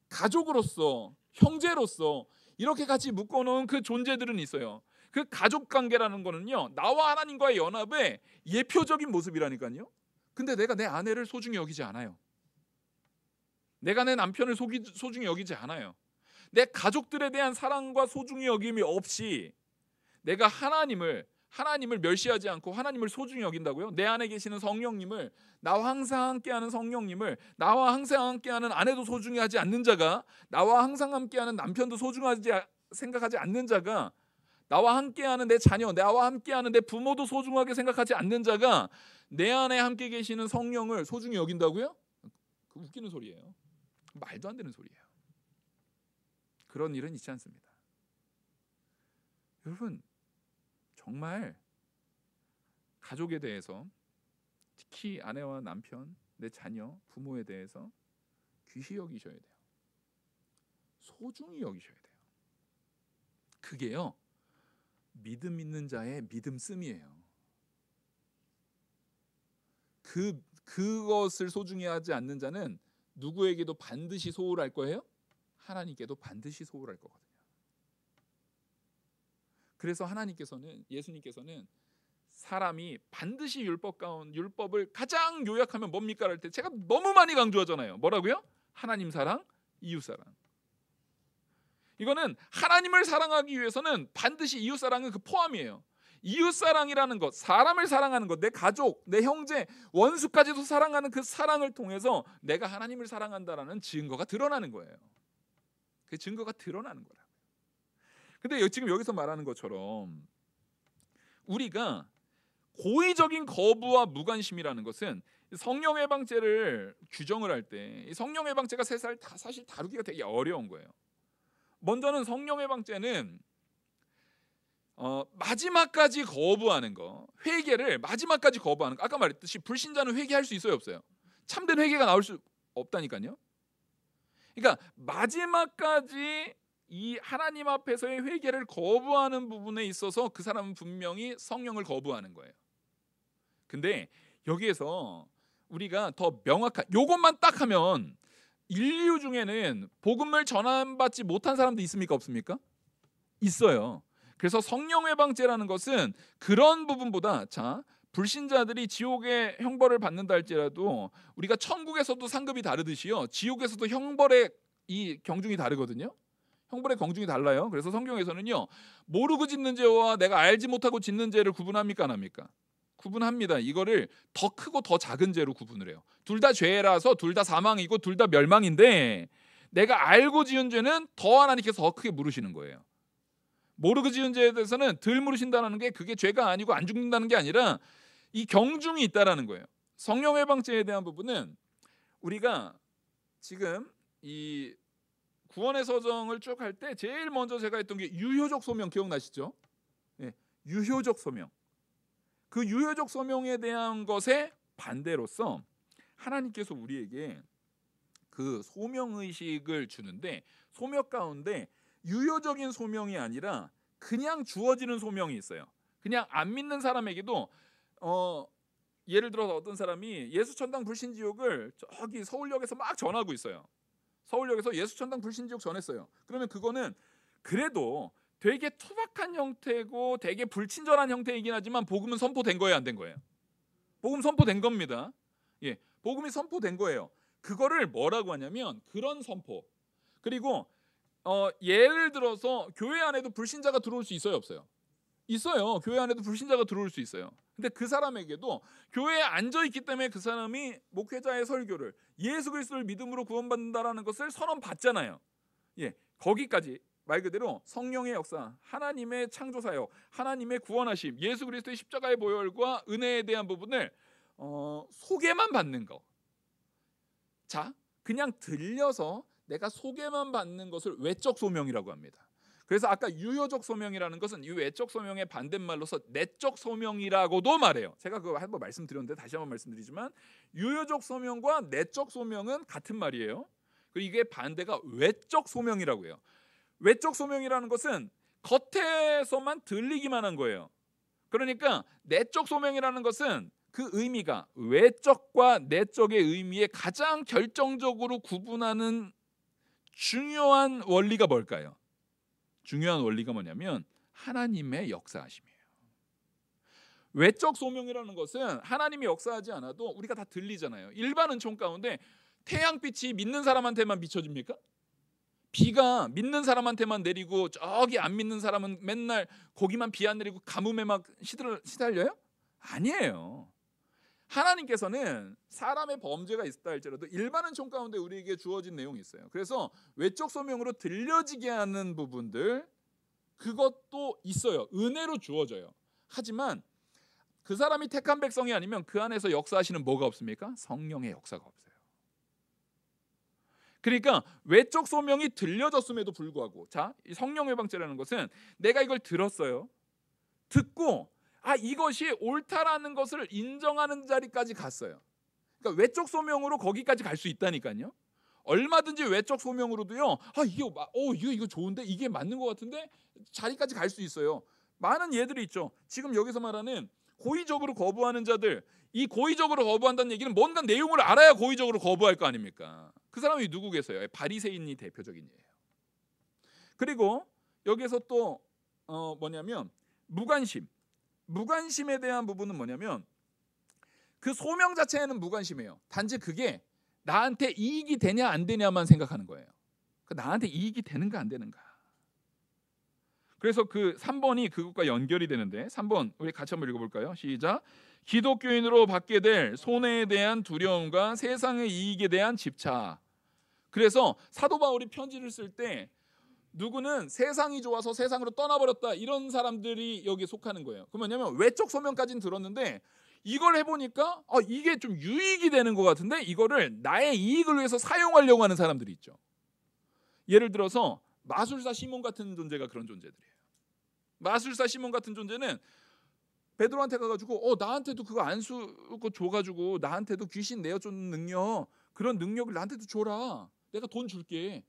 가족으로서, 형제로서 이렇게 같이 묶어놓은 그 존재들은 있어요. 그 가족 관계라는 거는요, 나와 하나님과의 연합의 예표적인 모습이라니까요. 근데 내가 내 아내를 소중히 여기지 않아요. 내가 내 남편을 소중히 여기지 않아요. 내 가족들에 대한 사랑과 소중히 여김이 없이 내가 하나님을 멸시하지 않고 하나님을 소중히 여긴다고요? 내 안에 계시는 성령님을, 나와 항상 함께하는 성령님을, 나와 항상 함께하는 아내도 소중히 하지 않는 자가, 나와 항상 함께하는 남편도 소중하지 생각하지 않는 자가, 나와 함께하는 내 자녀, 나와 함께하는 내 부모도 소중하게 생각하지 않는 자가 내 안에 함께 계시는 성령을 소중히 여긴다고요? 그 웃기는 소리예요. 말도 안 되는 소리예요. 그런 일은 있지 않습니다. 여러분, 정말 가족에 대해서, 특히 아내와 남편, 내 자녀, 부모에 대해서 귀히 여기셔야 돼요. 소중히 여기셔야 돼요. 그게요, 믿음 있는 자의 믿음씀이에요. 그것을 소중히 하지 않는 자는 누구에게도 반드시 소홀할 거예요? 하나님께도 반드시 소홀할 거거든요. 그래서 예수님께서는 사람이 반드시 율법을 가장 요약하면 뭡니까 할 때 제가 너무 많이 강조하잖아요. 뭐라고요? 하나님 사랑, 이웃 사랑. 이거는 하나님을 사랑하기 위해서는 반드시 이웃 사랑은 그 포함이에요. 이웃 사랑이라는 것, 사람을 사랑하는 것, 내 가족, 내 형제, 원수까지도 사랑하는 그 사랑을 통해서 내가 하나님을 사랑한다라는 증거가 드러나는 거예요. 그 증거가 드러나는 거라. 근데 지금 여기서 말하는 것처럼 우리가 고의적인 거부와 무관심이라는 것은 성령 해방죄를 규정을 할 때, 성령 해방죄가 사실 다루기가 되게 어려운 거예요. 먼저는 성령 해방죄는 마지막까지 거부하는 거, 회개를 마지막까지 거부하는 거. 아까 말했듯이 불신자는 회개할 수 있어요, 없어요? 참된 회개가 나올 수 없다니까요. 그러니까 마지막까지 이 하나님 앞에서의 회개를 거부하는 부분에 있어서 그 사람은 분명히 성령을 거부하는 거예요. 근데 여기에서 우리가 더 명확한 요것만 딱 하면, 인류 중에는 복음을 전환받지 못한 사람도 있습니까, 없습니까? 있어요. 그래서 성령 해방죄라는 것은 그런 부분보다, 자, 불신자들이 지옥의 형벌을 받는다 할지라도 우리가 천국에서도 상급이 다르듯이요, 지옥에서도 형벌의 이 경중이 다르거든요. 형벌의 경중이 달라요. 그래서 성경에서는요, 모르고 짓는 죄와 내가 알지 못하고 짓는 죄를 구분합니까, 안 합니까? 구분합니다. 이거를 더 크고 더 작은 죄로 구분을 해요. 둘 다 죄라서 둘 다 사망이고 둘 다 멸망인데, 내가 알고 지은 죄는 더 하나님께서 더 크게 물으시는 거예요. 모르고 지은 죄에 대해서는 덜 물으신다는 게, 그게 죄가 아니고 안 죽는다는 게 아니라 이 경중이 있다라는 거예요. 성령 해방죄에 대한 부분은 우리가 지금 이 구원의 서정을 쭉 할 때 제일 먼저 제가 했던 게 유효적 소명, 기억나시죠? 네, 유효적 소명. 그 유효적 소명에 대한 것의 반대로서 하나님께서 우리에게 그 소명의식을 주는데 소명 가운데 유효적인 소명이 아니라 그냥 주어지는 소명이 있어요. 그냥 안 믿는 사람에게도 예를 들어서 어떤 사람이 예수 천당 불신지옥을 저기 서울역에서 막 전하고 있어요. 서울역에서 예수 천당 불신지옥 전했어요. 그러면 그거는 그래도 되게 투박한 형태고 되게 불친절한 형태이긴 하지만 복음은 선포된 거예요, 안 된 거예요? 복음 선포된 겁니다. 예, 복음이 선포된 거예요. 그거를 뭐라고 하냐면 그런 선포. 그리고 예를 들어서 교회 안에도 불신자가 들어올 수 있어요, 없어요? 있어요. 교회 안에도 불신자가 들어올 수 있어요. 근데 그 사람에게도 교회에 앉아 있기 때문에 그 사람이 목회자의 설교를 예수 그리스도를 믿음으로 구원받는다라는 것을 선언받잖아요. 예, 거기까지 말 그대로 성령의 역사, 하나님의 창조사역, 하나님의 구원하심, 예수 그리스도의 십자가의 보혈과 은혜에 대한 부분을 소개만 받는 거. 자, 그냥 들려서 내가 소개만 받는 것을 외적 소명이라고 합니다. 그래서 아까 유효적 소명이라는 것은 이 외적 소명의 반대말로서 내적 소명이라고도 말해요. 제가 그거 한번 말씀드렸는데 다시 한번 말씀드리지만 유효적 소명과 내적 소명은 같은 말이에요. 그리고 이게 반대가 외적 소명이라고 해요. 외적 소명이라는 것은 겉에서만 들리기만 한 거예요. 그러니까 내적 소명이라는 것은 그 의미가 외적과 내적의 의미에 가장 결정적으로 구분하는 중요한 원리가 뭘까요? 중요한 원리가 뭐냐면 하나님의 역사하심이에요. 외적 소명이라는 것은 하나님이 역사하지 않아도 우리가 다 들리잖아요. 일반 은총 가운데 태양빛이 믿는 사람한테만 비춰집니까? 비가 믿는 사람한테만 내리고 저기 안 믿는 사람은 맨날 거기만 비 안 내리고 가뭄에 막 시달려요? 아니에요. 하나님께서는 사람의 범죄가 있다 할지라도 일반 은총 가운데 우리에게 주어진 내용이 있어요. 그래서 외적 소명으로 들려지게 하는 부분들 그것도 있어요. 은혜로 주어져요. 하지만 그 사람이 택한 백성이 아니면 그 안에서 역사하시는 뭐가 없습니까? 성령의 역사가 없어요. 그러니까 외적 소명이 들려졌음에도 불구하고 자, 이 성령 회방죄라는 것은 내가 이걸 들었어요. 듣고 이것이 옳다라는 것을 인정하는 자리까지 갔어요. 그러니까 외적 소명으로 거기까지 갈 수 있다니까요. 얼마든지 외적 소명으로도요. 이거 좋은데 이게 맞는 것 같은데 자리까지 갈 수 있어요. 많은 예들이 있죠. 지금 여기서 말하는 고의적으로 거부하는 자들, 이 고의적으로 거부한다는 얘기는 뭔가 내용을 알아야 고의적으로 거부할 거 아닙니까? 그 사람이 누구겠어요? 바리새인이 대표적인 예예요. 그리고 여기서 또 뭐냐면 무관심에 대한 부분은 뭐냐면 그 소명 자체에는 무관심해요. 단지 그게 나한테 이익이 되냐 안 되냐만 생각하는 거예요. 나한테 이익이 되는가 안 되는가. 그래서 그 3번이 그것과 연결이 되는데 3번 우리 같이 한번 읽어볼까요? 시작. 기독교인으로 받게 될 손해에 대한 두려움과 세상의 이익에 대한 집착. 그래서 사도 바울이 편지를 쓸 때 누구는 세상이 좋아서 세상으로 떠나버렸다 이런 사람들이 여기에 속하는 거예요. 그 뭐냐면 외적 소명까지는 들었는데 이걸 해보니까 이게 좀 유익이 되는 것 같은데 이거를 나의 이익을 위해서 사용하려고 하는 사람들이 있죠. 예를 들어서 마술사 시몬 같은 존재가 그런 존재들이에요. 마술사 시몬 같은 존재는 베드로한테 가가지고 나한테도 그거 안수고 줘가지고 나한테도 귀신 내어주는 능력 그런 능력을 나한테도 줘라. 내가 돈 줄게.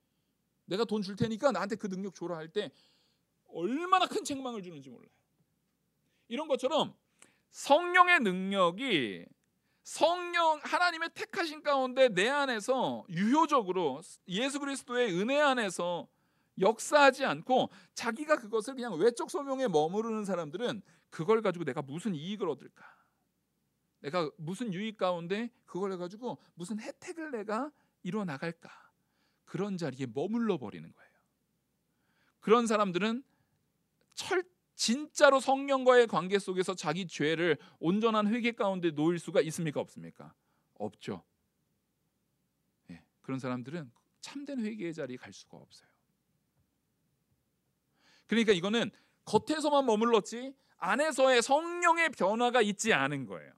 내가 돈 줄 테니까 나한테 그 능력 줘라 할 때 얼마나 큰 책망을 주는지 몰라요. 이런 것처럼 성령의 능력이 하나님의 택하신 가운데 내 안에서 유효적으로 예수 그리스도의 은혜 안에서 역사하지 않고 자기가 그것을 그냥 외적 소명에 머무르는 사람들은 그걸 가지고 내가 무슨 이익을 얻을까? 내가 무슨 유익 가운데 그걸 가지고 무슨 혜택을 내가 이뤄 나갈까? 그런 자리에 머물러 버리는 거예요. 그런 사람들은 진짜로 성령과의 관계 속에서 자기 죄를 온전한 회개 가운데 놓을 수가 있습니까? 없습니까? 없죠. 그런 사람들은 참된 회개의 자리에 갈 수가 없어요. 그러니까 이거는 겉에서만 머물렀지 안에서의 성령의 변화가 있지 않은 거예요.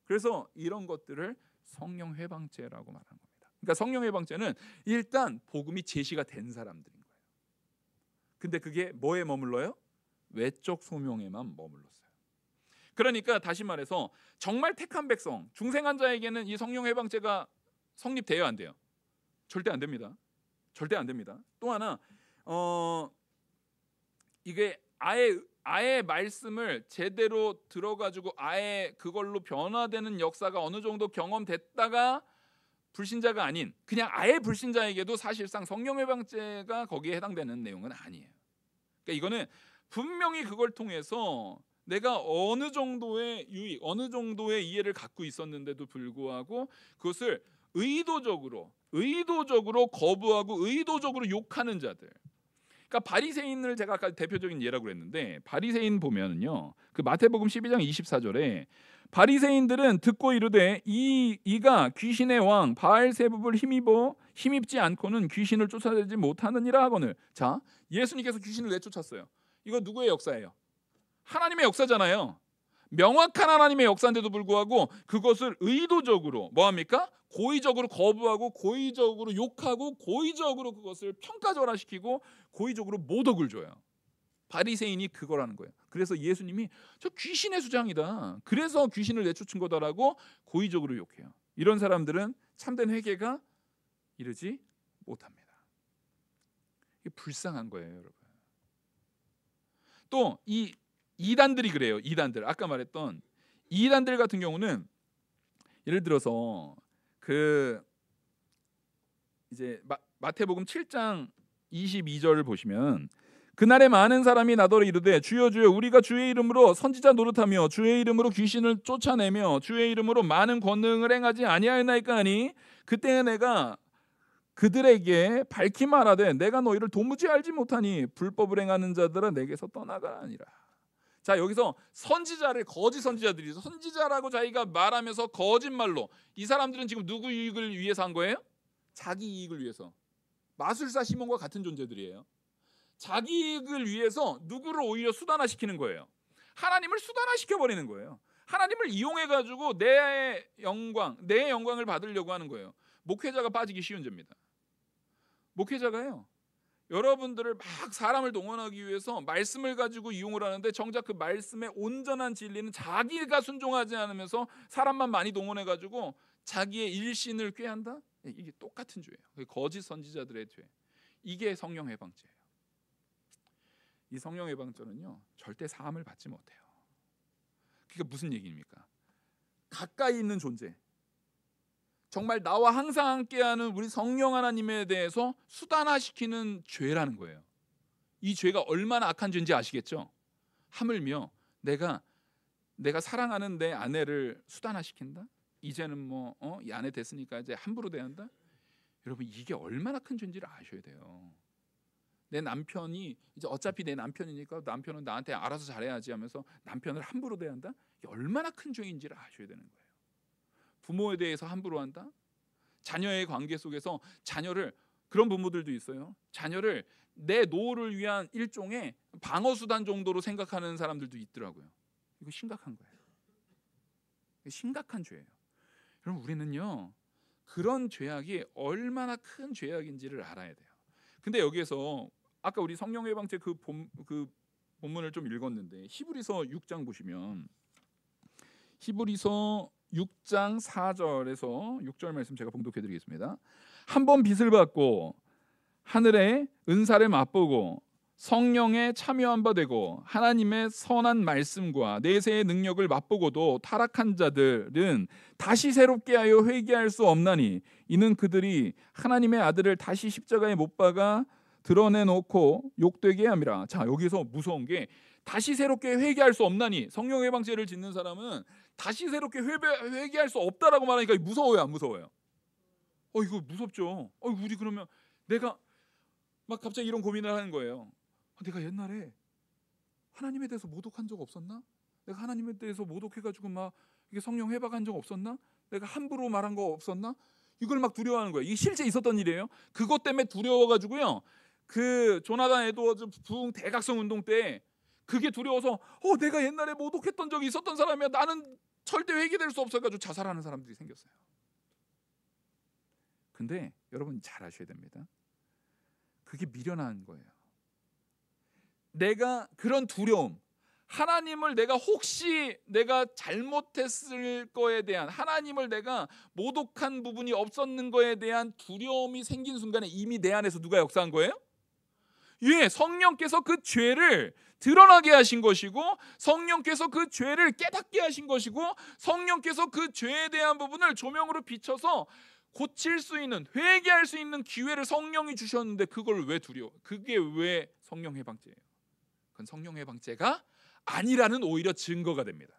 그래서 이런 것들을 성령 회방죄라고 말하는 겁니다. 그러니까 성령 회방죄는 일단 복음이 제시가 된 사람들인 거예요. 근데 그게 뭐에 머물러요? 외적 소명에만 머물렀어요. 그러니까 다시 말해서 정말 택한 백성, 중생한 자에게는 이 성령 회방죄가 성립돼야 안 돼요? 절대 안 됩니다. 절대 안 됩니다. 또 하나 이게 아예 말씀을 제대로 들어가지고 아예 그걸로 변화되는 역사가 어느 정도 경험됐다가 불신자가 아닌 그냥 아예 불신자에게도 사실상 성령 회방죄가 거기에 해당되는 내용은 아니에요. 그러니까 이거는 분명히 그걸 통해서 내가 어느 정도의 유익, 어느 정도의 이해를 갖고 있었는데도 불구하고 그것을 의도적으로 거부하고 의도적으로 욕하는 자들. 그러니까 바리새인을 제가 아까 대표적인 예라고 그랬는데 바리새인 보면은요. 그 마태복음 12장 24절에 바리새인들은 듣고 이르되 이가 귀신의 왕 바알세붑을 힘입지 않고는 귀신을 쫓아내지 못하느니라 하거늘. 자, 예수님께서 귀신을 내쫓았어요. 이거 누구의 역사예요? 하나님의 역사잖아요. 명확한 하나님의 역사인데도 불구하고 그것을 의도적으로 뭐합니까? 고의적으로 거부하고 고의적으로 욕하고 고의적으로 그것을 평가절하시키고 고의적으로 모독을 줘요. 바리새인이 그거라는 거예요. 그래서 예수님이 저 귀신의 수장이다. 그래서 귀신을 내쫓은 거다라고 고의적으로 욕해요. 이런 사람들은 참된 회개가 이르지 못합니다. 이게 불쌍한 거예요, 여러분. 또 이 이단들이 그래요. 이단들. 아까 말했던 이단들 같은 경우는 예를 들어서 그 이제 마태복음 7장 22절을 보시면 그날에 많은 사람이 나더러 이르되 주여 주여 우리가 주의 이름으로 선지자 노릇하며 주의 이름으로 귀신을 쫓아내며 주의 이름으로 많은 권능을 행하지 아니하였나이까 하니 그때 내가 그들에게 밝히 말하되 내가 너희를 도무지 알지 못하니 불법을 행하는 자들아 내게서 떠나가라 하니라. 자, 여기서 선지자를 거짓 선지자들이 선지자라고 자기가 말하면서 거짓말로 이 사람들은 지금 누구 이익을 위해서 한 거예요? 자기 이익을 위해서. 마술사 시몬과 같은 존재들이에요. 자기 이익을 위해서 누구를 오히려 수단화시키는 거예요. 하나님을 수단화시켜버리는 거예요. 하나님을 이용해가지고 내 영광을 받으려고 하는 거예요. 목회자가 빠지기 쉬운 죄입니다. 목회자가요, 여러분들을 막 사람을 동원하기 위해서 말씀을 가지고 이용을 하는데 정작 그 말씀의 온전한 진리는 자기가 순종하지 않으면서 사람만 많이 동원해가지고 자기의 일신을 꾀한다? 이게 똑같은 죄예요. 거짓 선지자들의 죄. 이게 성령 회방죄예요. 이 성령 회방죄는요 절대 사함을 받지 못해요. 그게 무슨 얘기입니까? 가까이 있는 존재, 정말 나와 항상 함께하는 우리 성령 하나님에 대해서 수단화시키는 죄라는 거예요. 이 죄가 얼마나 악한 죄인지 아시겠죠? 하물며 내가 사랑하는 내 아내를 수단화시킨다? 이제는 이 아내 됐으니까 이제 함부로 대한다? 여러분, 이게 얼마나 큰 죄인지를 아셔야 돼요. 내 남편이 이제 어차피 내 남편이니까 남편은 나한테 알아서 잘해야지 하면서 남편을 함부로 대한다? 이게 얼마나 큰 죄인지를 아셔야 되는 거예요. 부모에 대해서 함부로 한다? 자녀의 관계 속에서 자녀를, 그런 부모들도 있어요. 자녀를 내 노후를 위한 일종의 방어수단 정도로 생각하는 사람들도 있더라고요. 이거 심각한 거예요. 이거 심각한 죄예요. 여러분, 우리는요 그런 죄악이 얼마나 큰 죄악인지를 알아야 돼요. 근데 여기에서 아까 우리 성령 회방죄 그 본문을 좀 읽었는데 히브리서 6장 보시면 히브리서 6장 4절에서 6절 말씀 제가 봉독해 드리겠습니다. 한 번 빚을 받고 하늘의 은사를 맛보고 성령에 참여한 바 되고 하나님의 선한 말씀과 내세의 능력을 맛보고도 타락한 자들은 다시 새롭게 하여 회개할 수 없나니 이는 그들이 하나님의 아들을 다시 십자가에 못 박아 드러내놓고 욕되게 함이라. 자, 여기서 무서운 게 다시 새롭게 회개할 수 없나니, 성령 회방죄를 짓는 사람은 다시 새롭게 회개할 수 없다라고 말하니까 무서워요, 안 무서워요? 이거 무섭죠. 우리 그러면 내가 막 갑자기 이런 고민을 하는 거예요. 내가 옛날에 하나님에 대해서 모독한 적 없었나? 내가 하나님에 대해서 모독해가지고 막 이게 성령 회박한 적 없었나? 내가 함부로 말한 거 없었나? 이걸 막 두려워하는 거예요. 이게 실제 있었던 일이에요. 그것 때문에 두려워가지고요. 그 조나단 에드워즈 부흥 대각성 운동 때 그게 두려워서 내가 옛날에 모독했던 적이 있었던 사람이야. 나는 절대 회개될 수 없어가지고 자살하는 사람들이 생겼어요. 근데 여러분 잘 아셔야 됩니다. 그게 미련한 거예요. 내가 그런 두려움, 하나님을 내가 혹시 내가 잘못했을 거에 대한, 하나님을 내가 모독한 부분이 없었는 거에 대한 두려움이 생긴 순간에 이미 내 안에서 누가 역사한 거예요? 예, 성령께서 그 죄를 드러나게 하신 것이고, 성령께서 그 죄를 깨닫게 하신 것이고, 성령께서 그 죄에 대한 부분을 조명으로 비춰서 고칠 수 있는, 회개할 수 있는 기회를 성령이 주셨는데 그걸 왜 두려워? 그게 왜 성령 해방죄예요? 그건 성령 해방죄가 아니라는 오히려 증거가 됩니다.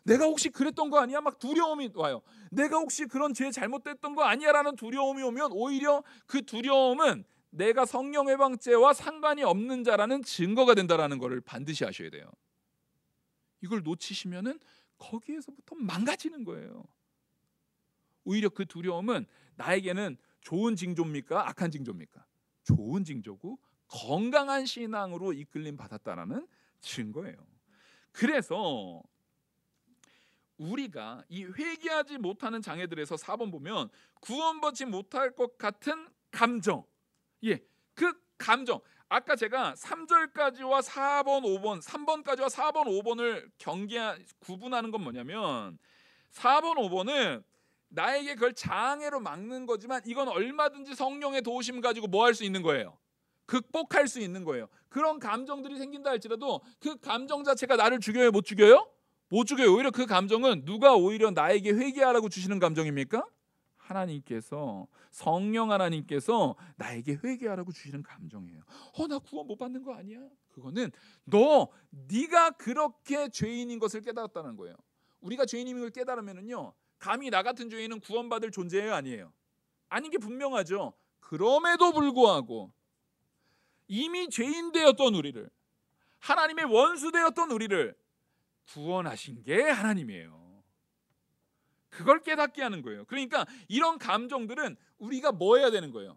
내가 혹시 그랬던 거 아니야? 막 두려움이 와요. 내가 혹시 그런 죄 잘못됐던 거 아니야? 라는 두려움이 오면 오히려 그 두려움은 내가 성령 해방죄와 상관이 없는 자라는 증거가 된다라는 것을 반드시 아셔야 돼요. 이걸 놓치시면은 거기에서부터 망가지는 거예요. 오히려 그 두려움은 나에게는 좋은 징조입니까? 악한 징조입니까? 좋은 징조고 건강한 신앙으로 이끌림 받았다라는 증거예요. 그래서 우리가 이 회개하지 못하는 장애들에서 4번 보면 구원받지 못할 것 같은 감정, 예, 그 감정. 아까 제가 3절까지와 4번, 5번, 3번까지와 4번, 5번을 구분하는 건 뭐냐면 4번, 5번은 나에게 그걸 장애로 막는 거지만 이건 얼마든지 성령의 도우심 가지고 뭐 할 수 있는 거예요? 극복할 수 있는 거예요. 그런 감정들이 생긴다 할지라도 그 감정 자체가 나를 죽여요? 못 죽여요? 못 죽여요. 오히려 그 감정은 누가 오히려 나에게 회개하라고 주시는 감정입니까? 하나님께서, 성령 하나님께서 나에게 회개하라고 주시는 감정이에요. 나 구원 못 받는 거 아니야? 그거는 네가 그렇게 죄인인 것을 깨달았다는 거예요. 우리가 죄인인 걸 깨달으면은요, 감히 나 같은 죄인은 구원받을 존재예요, 아니에요? 아닌 게 분명하죠. 그럼에도 불구하고 이미 죄인 되었던 우리를, 하나님의 원수 되었던 우리를 구원하신 게 하나님이에요. 그걸 깨닫게 하는 거예요. 그러니까 이런 감정들은 우리가 뭐 해야 되는 거예요?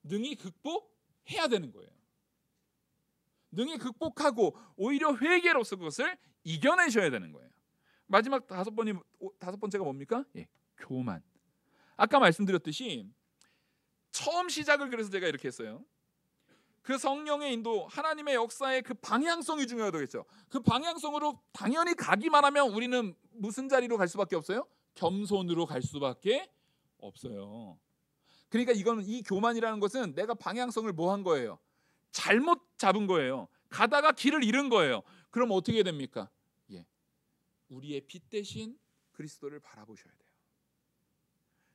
능히 극복해야 되는 거예요. 능히 극복하고 오히려 회개로서 그것을 이겨내셔야 되는 거예요. 마지막 다섯 번째가 뭡니까? 예, 교만. 아까 말씀드렸듯이 처음 시작을 그래서 제가 이렇게 했어요. 그 성령의 인도, 하나님의 역사의 그 방향성이 중요하다고 했죠. 그 방향성으로 당연히 가기만 하면 우리는 무슨 자리로 갈 수밖에 없어요? 겸손으로 갈 수밖에 없어요. 그러니까 이 교만이라는 것은 내가 방향성을 뭐 한 거예요? 잘못 잡은 거예요. 가다가 길을 잃은 거예요. 그럼 어떻게 됩니까? 예, 우리의 빛 대신 그리스도를 바라보셔야 돼요.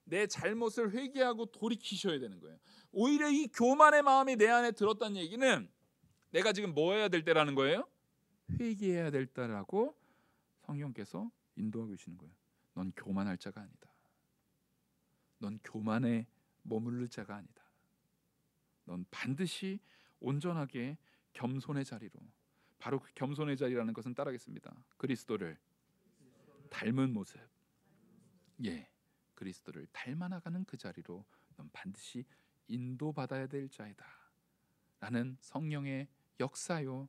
내 잘못을 회개하고 돌이키셔야 되는 거예요. 오히려 이 교만의 마음이 내 안에 들었다는 얘기는 내가 지금 뭐 해야 될 때라는 거예요? 회개해야 될 때라고 성령께서 인도하고 계시는 거예요. 넌 교만할 자가 아니다. 넌 교만에 머무를 자가 아니다. 넌 반드시 온전하게 겸손의 자리로, 바로 그 겸손의 자리라는 것은 따라하겠습니다. 그리스도를 닮은 모습, 예, 그리스도를 닮아나가는 그 자리로 넌 반드시 인도받아야 될 자이다 라는 성령의 역사요,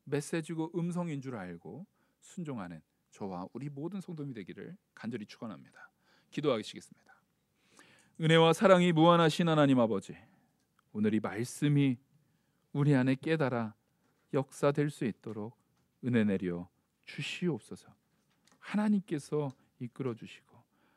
메시지고 음성인 줄 알고 순종하는 저와 우리 모든 성도님이 되기를 간절히 축원합니다. 기도하시겠습니다. 은혜와 사랑이 무한하신 하나님 아버지, 오늘 이 말씀이 우리 안에 깨달아 역사될 수 있도록 은혜 내려 주시옵소서. 하나님께서 이끌어 주시고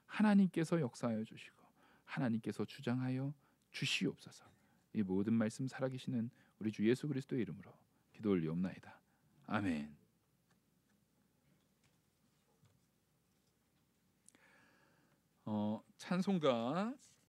하나님께서 역사하여 주시고 하나님께서 주장하여 주시옵소서. 이 모든 말씀 살아계시는 우리 주 예수 그리스도의 이름으로 기도 올리옵나이다. 아멘. 찬송가